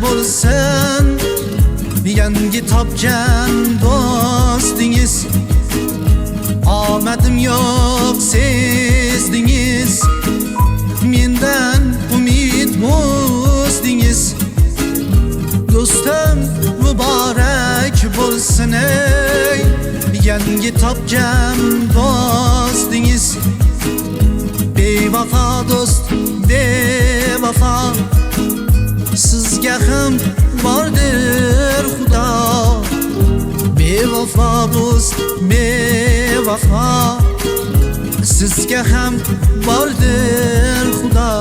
bo'lsin, yangi topgan do'stingiz. Omadim yo'q sezdingiz, mendan umid bo'zdingiz. Do'stim muborak bo'lsin, ey yangi topgan do'stingiz. Bevafo do'st, bevafo, sizga ham bordir Xudo. Bevafo do'st, bevafo, sizga ham bordir Xudo.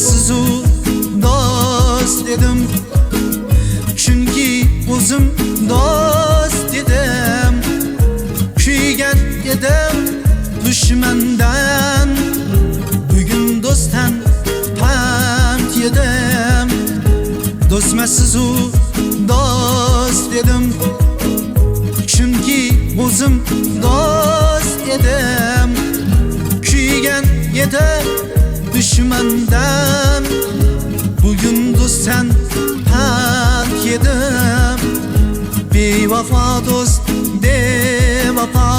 Sizu dost dedim, chunki o'zim dost dedim. Kuygan edim dushmandan, bugun do'stdan pand yedim. Do'stmasizu dost dedim, chunki o'zim dost edim. Kuygan edim düşmandan, bugün do'stdan pand yedim. Bevafo do'st, bevafo,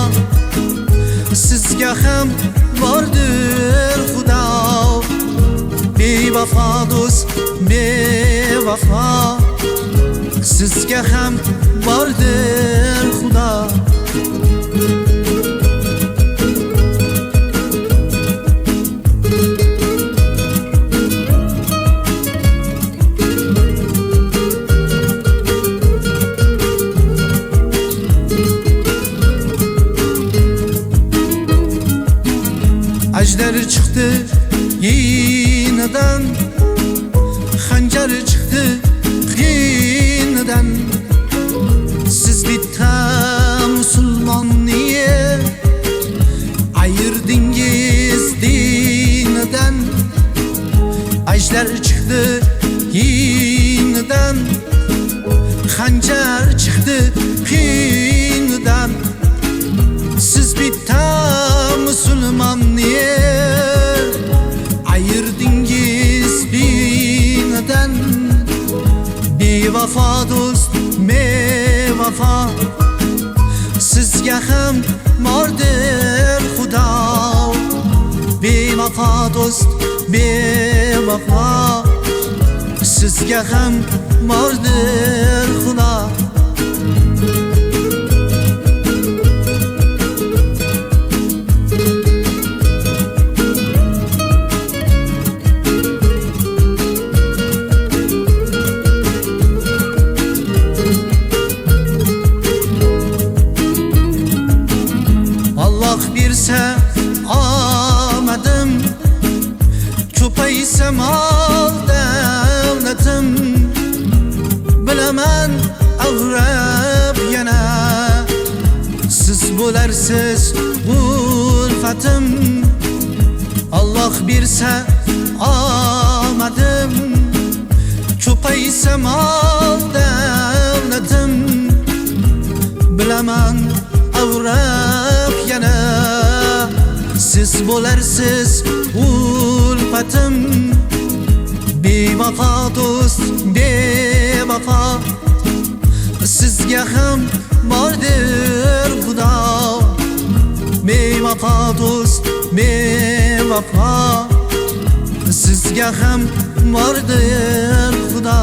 sizga ham bordir Xudo. Bevafo do'st, bevafo, sizga ham bordir Xudo. Ajder çıktı yineden, hancar çıktı yineden. Siz bitta Müslüman niye ayırdınız dininden? Ajder çıktı yineden, hancar çıktı yineden. Siz bitta Müslüman niye ayırdınız dininden? Bevafo do'st, bevafo, sizga ham bordir Xudo. Bevafo do'st, bevafo, sizga ham bordir Xudo. Allah birse amadım, ko'paysa mal davlatim. Bilaman avrab yana, siz bo'larsiz ulfatim. Allah birse amadım, ko'paysa mal davlatim. Bilaman avrab yana, siz bo'larsiz ulfatim. Bevafo do'st, bevafo, sizga ham bordir Xudo. Bevafo do'st, bevafo, sizga ham bordir Xudo.